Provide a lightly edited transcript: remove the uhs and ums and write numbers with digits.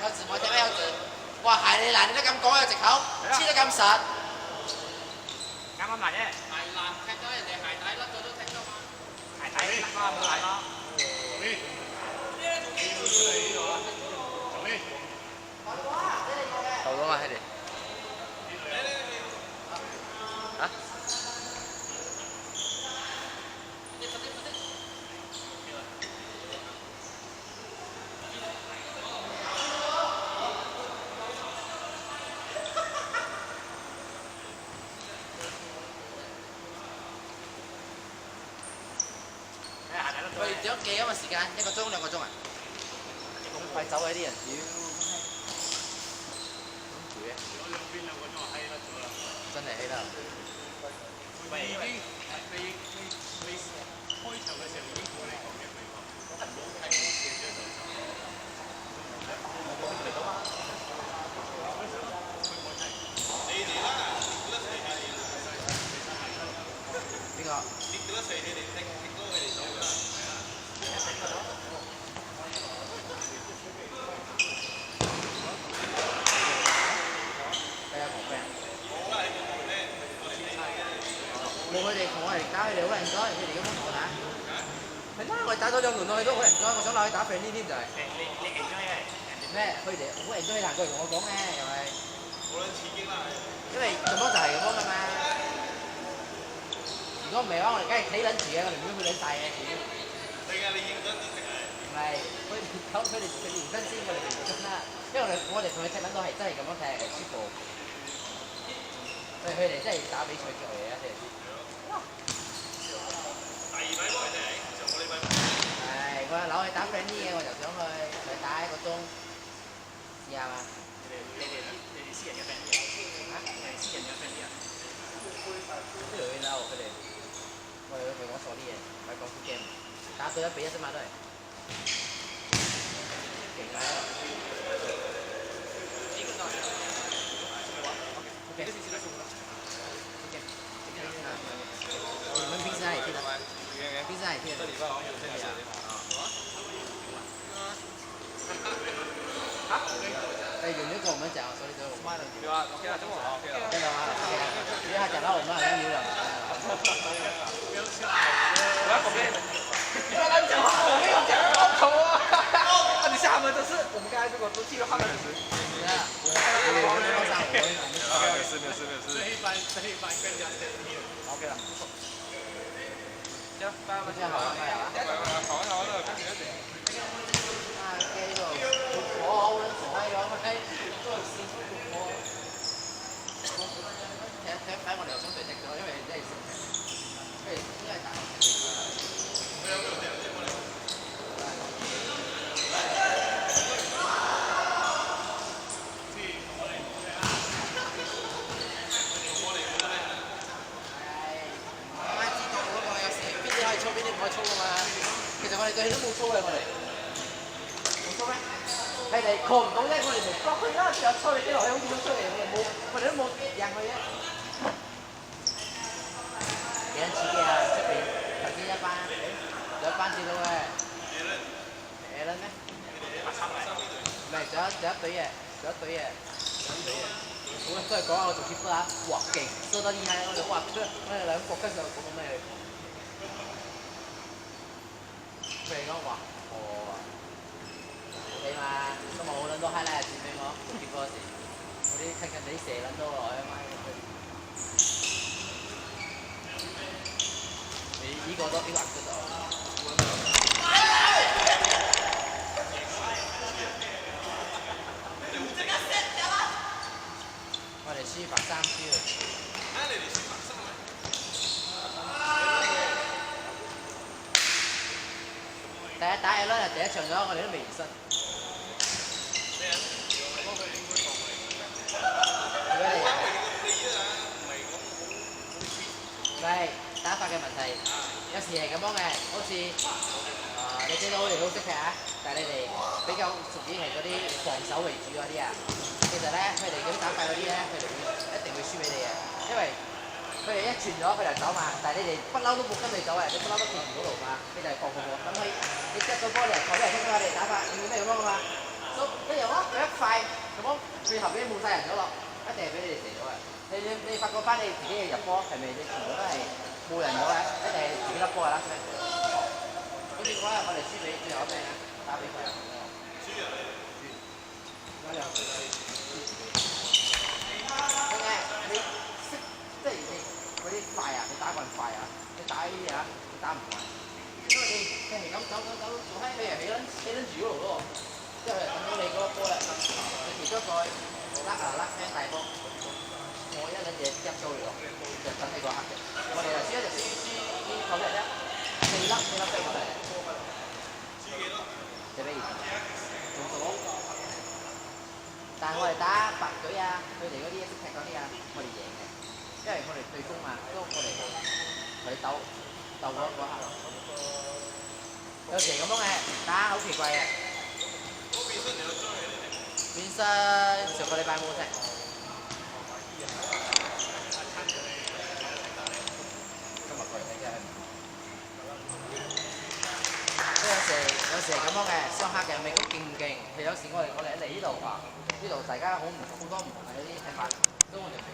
有字幕睇咩有字？哇，係你嗱，你都咁講有藉口，黐得咁實。啱啱埋啫。係嗱，踢咗人哋鞋底甩咗都踢咗嘛。鞋底甩咯，冇鞋咯。頭咗嘛，佢哋。嚇？佢哋點幾咁嘅時間？1個鐘2個鐘啊？咁快走啊！啲人，屌，咁攰啊！真係閪啦！喂，已經未開頭嘅時候已經同你講嘅，佢話我係冇睇過嘅啫，就走。邊個？冇佢哋同我哋打，佢哋好人災，佢哋咁樣同我打。係啦，我哋打咗2輪咯，佢都好人災，我想落去打 friend 呢添就係。你勁咗嘅。咩？佢哋好人災難過嚟同我講嘅，又係。好撚刺激啦！因為咁樣就係咁樣噶嘛。如果唔係嘅話，我哋梗係企撚住嘅，我哋唔會去撚晒嘅。定係你認真啲定係？唔係，佢哋認真先，我哋唔認真啦。因為我哋同佢踢撚到係真係咁樣踢係舒服。佢哋真係打比賽腳嚟啊！你哋知。第二禮拜定係上個禮拜？係，我扭去打 friend 啲嘢，我就想去打1個鐘，試下嘛。你哋私人嘅 friend 啲啊？嚇？你哋私人嘅 friend 啲啊？呢度去嬲佢哋，我哋去講錯啲嘢，唔係講 full game，打到1比1啫嘛都係。勁啊！OK。你们平时哪里踢的？平时哪里踢的？这礼拜好像有这里啊。啊？哎，有没有跟我们讲？所以说我们有啊，OK 啦，中午好 OK 啦。真的吗？OK 啊。因为他讲到我们好像有两个。不要 OK。你不要乱讲话，我没有讲好丑啊！啊，你下面都是我们刚才如果都记得画面是。对啊。没事没事没事。这一班更加甜蜜了。OK 了，不错。行，拜拜。这样好了，拜啊。好玩好玩的，赶紧点。啊，OK 咯，我好撚傻閪咁，誒，都係試出個波。睇我哋又想對敵咗，因為真係識踢，因為應該係大學踢。其實我哋對佢都冇操嘅，我哋冇操咩？係你抗唔到啫，我哋咪block佢啦。之後抽你啲落去，好似都出嚟，我哋都冇贏佢啫。幾撚刺激啊！出邊頭先一班，有一班接到嘅。誒撚咩？唔係，仲有一隊嘢，仲有一隊嘢。我都係講下我做 keeper 啊！哇，勁，射得厲害！我哋哇，我哋兩個跟住講咩？佢哋講話，你嘛，今日好撚多 highlight 剪俾我，做結果嗰時，嗰啲近地射撚到落去啊嘛，你呢個都呢個硬咗。我哋輸白3輸啊！你哋輸白3啊？第一打嘢啦，第一場咗，我哋都未熱身。咩啊？唔係打法嘅問題，有時係咁樣嘅，好似你見到我哋好識踢啊，但係你哋比較屬於係嗰啲防守為主嗰啲啊。其實咧，佢哋嗰啲打法嗰啲咧，佢哋一定會輸俾你嘅，因為佢哋一轉咗佢就走嘛，但係你哋不嬲都冇跟你走嘅，你不嬲都企唔到路嘛，你就係防。咁佢你執到波你係坐俾人聽咗我哋打法，要咩咁樣噶嘛？都一樣啊！佢一塊咁樣，佢後邊冇晒人咗咯，一定係俾你哋射咗嘅。你發覺翻你自己嘅入波係咪你全部都係冇人咗嘅？一定係自己粒波嘅啦，咩？好似嗰日我哋輸俾最後一名啊，打比賽啊。輸啊！輸。嗰兩。點解你識即係你嗰啲快啊？你打慣快啊？你打呢啲啊？你打唔慣。因為你係咁走，做閪你係起撚住嗰度咯。即係等到你嗰個波咧，你其中一個甩聲大波，我一撚嘢入咗嚟咯，就等你個黑嘅。我哋輸一就輸呢九隻啫，四粒飛過嚟。輸幾多？4比2。仲數？但係我哋打白隊啊，佢哋嗰啲識踢嗰啲啊，我哋贏嘅，因為我哋對攻嘛，都我哋佢鬥嗰下。有時咁樣嘅打好奇怪嘅。變身上個禮拜冇踢。今日過嚟睇嘅。有時係咁樣嘅，雙黑嘅未咁勁唔勁？係有時我哋嚟呢度大家好多唔同嘅啲踢法，都我哋。